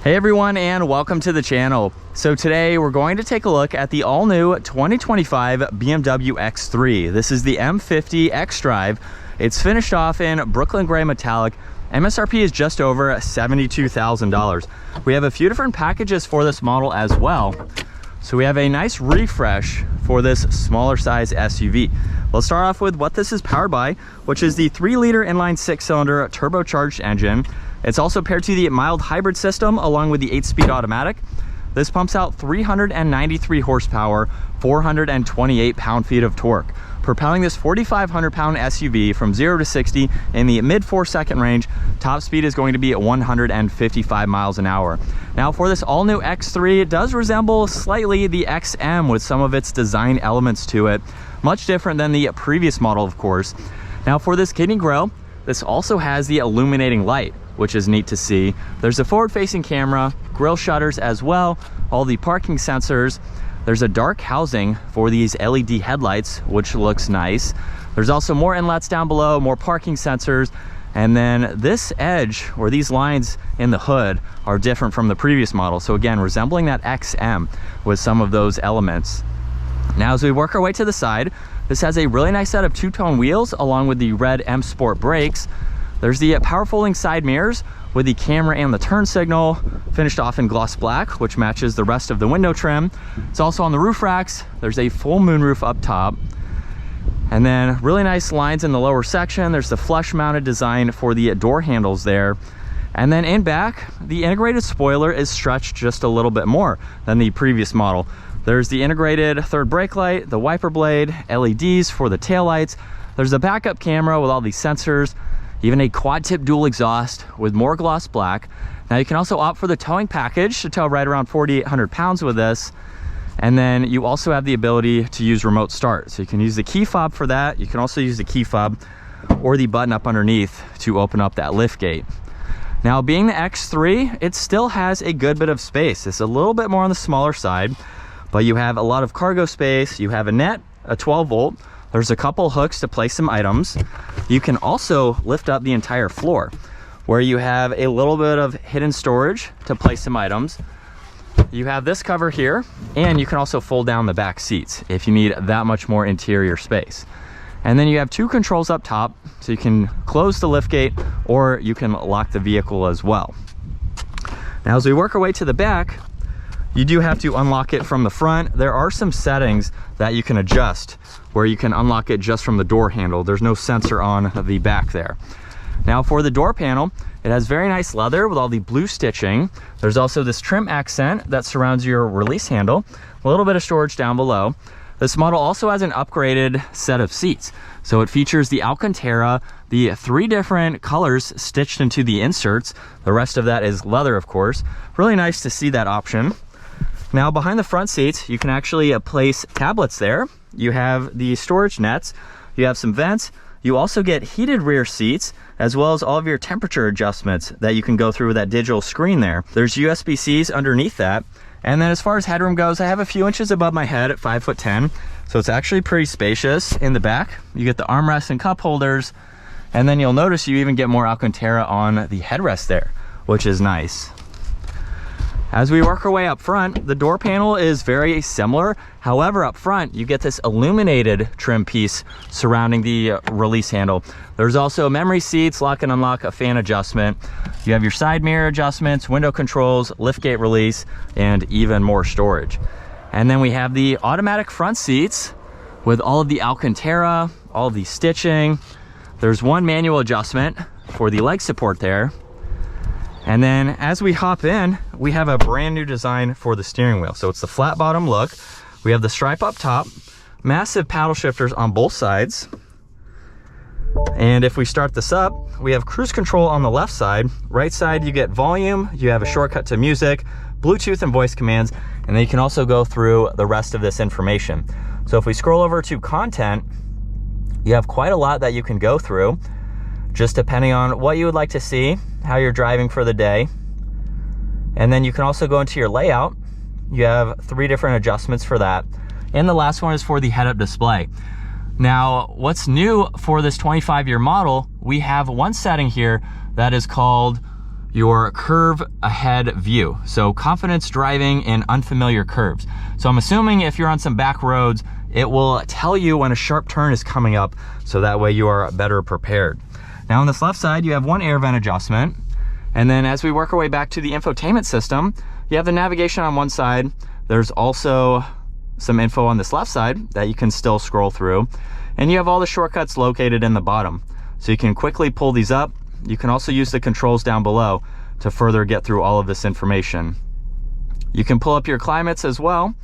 Hey everyone, and welcome to the channel. So today we're going to take a look at the all-new 2025 BMW X3. This is the M50 xDrive. It's finished off in Brooklyn Gray Metallic. MSRP is just over $72,000. We have a few different packages for this model as well. So we have a nice refresh for this smaller size SUV. Let's start off with what this is powered by, which is the 3-liter inline 6-cylinder turbocharged engine. It's also paired to the mild hybrid system along with the 8-speed automatic. This pumps out 393 horsepower, 428 pound-feet of torque, propelling this 4,500-pound SUV from 0 to 60 in the mid 4-second range. Top speed is going to be at 155 miles an hour. Now for this all-new X3, it does resemble slightly the XM with some of its design elements to it. Much different than the previous model, of course. Now for this kidney grille, this also has the illuminating light, which is neat to see. There's a forward-facing camera, grille shutters as well, all the parking sensors. There's a dark housing for these LED headlights, which looks nice. There's also more inlets down below, more parking sensors, and then this edge, or these lines in the hood, are different from the previous model. So again, resembling that XM with some of those elements. Now as we work our way to the side, this has a really nice set of two-tone wheels along with the red M Sport brakes. There's the power folding side mirrors with the camera and the turn signal, finished off in gloss black, which matches the rest of the window trim. It's also on the roof racks. There's a full moonroof up top. And then really nice lines in the lower section. There's the flush mounted design for the door handles there. And then in back, the integrated spoiler is stretched just a little bit more than the previous model. There's the integrated third brake light, the wiper blade, LEDs for the taillights. There's a backup camera with all these sensors, even a quad tip dual exhaust with more gloss black. Now you can also opt for the towing package to tow right around 4,800 pounds with this. And then you also have the ability to use remote start. So you can use the key fob for that. You can also use the key fob or the button up underneath to open up that lift gate. Now being the X3, it still has a good bit of space. It's a little bit more on the smaller side, but you have a lot of cargo space. You have a net, a 12 volt. There's a couple hooks to place some items. You can also lift up the entire floor where you have a little bit of hidden storage to place some items. You have this cover here, and you can also fold down the back seats if you need that much more interior space. And then you have two controls up top, so you can close the liftgate or you can lock the vehicle as well. Now as we work our way to the back, you do have to unlock it from the front. There are some settings that you can adjust where you can unlock it just from the door handle. There's no sensor on the back there. Now for the door panel, it has very nice leather with all the blue stitching. There's also this trim accent that surrounds your release handle, a little bit of storage down below. This model also has an upgraded set of seats. So it features the Alcantara, the 3 different colors stitched into the inserts. The rest of that is leather, of course. Really nice to see that option. Now behind the front seats, you can actually place tablets there. You have the storage nets, you have some vents. You also get heated rear seats, as well as all of your temperature adjustments that you can go through with that digital screen there. There's USB-Cs underneath that. And then as far as headroom goes, I have a few inches above my head at 5'10", so it's actually pretty spacious. In the back, you get the armrests and cup holders, and then you'll notice you even get more Alcantara on the headrest there, which is nice. As we work our way up front, the door panel is very similar. However, up front, you get this illuminated trim piece surrounding the release handle. There's also memory seats, lock and unlock, a fan adjustment. You have your side mirror adjustments, window controls, liftgate release, and even more storage. And then we have the automatic front seats with all of the Alcantara, all of the stitching. There's one manual adjustment for the leg support there. And then as we hop in, we have a brand new design for the steering wheel. So it's the flat bottom look. We have the stripe up top, massive paddle shifters on both sides. And if we start this up, we have cruise control on the left side. Right side, you get volume, you have a shortcut to music, Bluetooth and voice commands, and then you can also go through the rest of this information. So if we scroll over to content, you have quite a lot that you can go through, just depending on what you would like to see, how you're driving for the day. And then you can also go into your layout. You have 3 different adjustments for that. And the last one is for the head-up display. Now, what's new for this 25-year model, we have one setting here that is called your curve ahead view. So confidence driving in unfamiliar curves. So I'm assuming if you're on some back roads, it will tell you when a sharp turn is coming up, so that way you are better prepared. Now on this left side, you have one air vent adjustment. And then as we work our way back to the infotainment system, you have the navigation on one side. There's also some info on this left side that you can still scroll through. And you have all the shortcuts located in the bottom. So you can quickly pull these up. You can also use the controls down below to further get through all of this information. You can pull up your climates as well.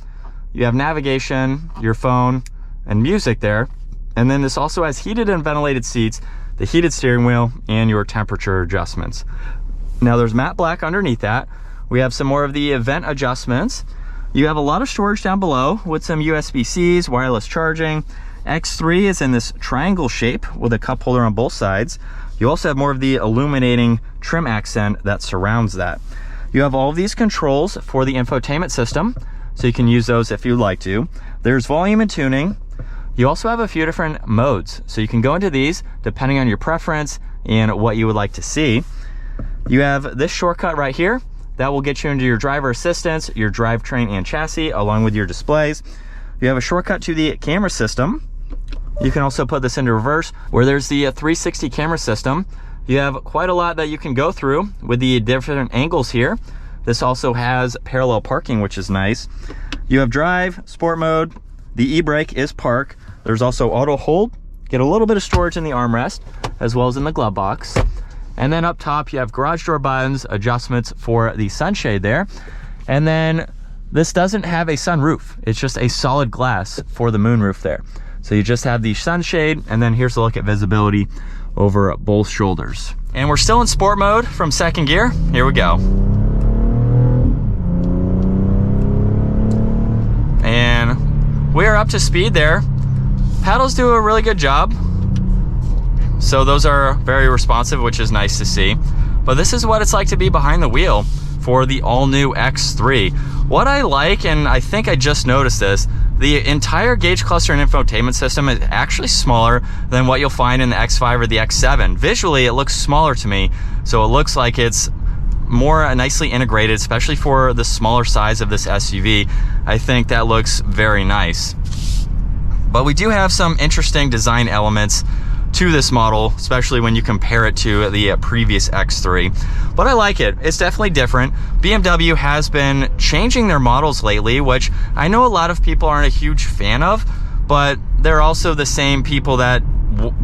You have navigation, your phone, and music there. And then this also has heated and ventilated seats, the heated steering wheel, and your temperature adjustments. Now there's matte black underneath that. We have some more of the event adjustments. You have a lot of storage down below with some USB-Cs, wireless charging. X3 is in this triangle shape with a cup holder on both sides. You also have more of the illuminating trim accent that surrounds that. You have all of these controls for the infotainment system, so you can use those if you'd like to. There's volume and tuning. You also have a few different modes, so you can go into these depending on your preference and what you would like to see. You have this shortcut right here that will get you into your driver assistance, your drivetrain and chassis, along with your displays. You have a shortcut to the camera system. You can also put this into reverse, where there's the 360 camera system. You have quite a lot that you can go through with the different angles here. This also has parallel parking, which is nice. You have drive, sport mode, the e-brake is park. There's also auto hold. Get a little bit of storage in the armrest, as well as in the glove box. And then up top, you have garage door buttons, adjustments for the sunshade there. And then this doesn't have a sunroof. It's just a solid glass for the moonroof there. So you just have the sunshade, and then here's a look at visibility over both shoulders. And we're still in sport mode from second gear. Here we go. And we're up to speed there. Paddles do a really good job. So those are very responsive, which is nice to see. But this is what it's like to be behind the wheel for the all-new X3. What I like, and I think I just noticed this, the entire gauge cluster and infotainment system is actually smaller than what you'll find in the X5 or the X7. Visually, it looks smaller to me, so it looks like it's more nicely integrated, especially for the smaller size of this SUV. I think that looks very nice. But we do have some interesting design elements to this model, especially when you compare it to the previous X3. But I like it. It's definitely different. BMW has been changing their models lately, which I know a lot of people aren't a huge fan of, but they're also the same people that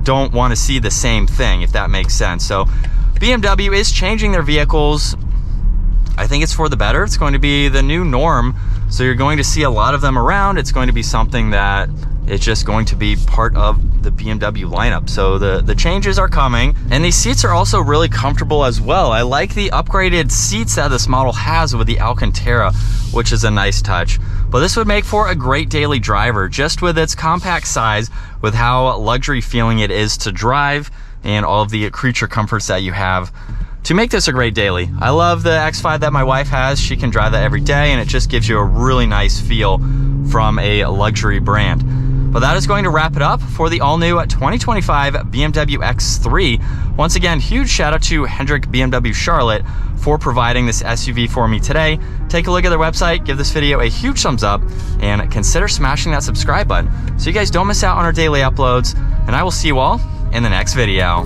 don't want to see the same thing, if that makes sense. So BMW is changing their vehicles. I think it's for the better. It's going to be the new norm. So you're going to see a lot of them around. It's going to be something that it's just going to be part of the BMW lineup. So the changes are coming, and these seats are also really comfortable as well. I like the upgraded seats that this model has with the Alcantara, which is a nice touch. But this would make for a great daily driver, just with its compact size, with how luxury feeling it is to drive, and all of the creature comforts that you have to make this a great daily. I love the X5 that my wife has. She can drive that every day, and it just gives you a really nice feel from a luxury brand. But that is going to wrap it up for the all-new 2025 BMW X3. Once again, huge shout out to Hendrick BMW Charlotte for providing this SUV for me today. Take a look at their website, give this video a huge thumbs up, and consider smashing that subscribe button so you guys don't miss out on our daily uploads. And I will see you all in the next video.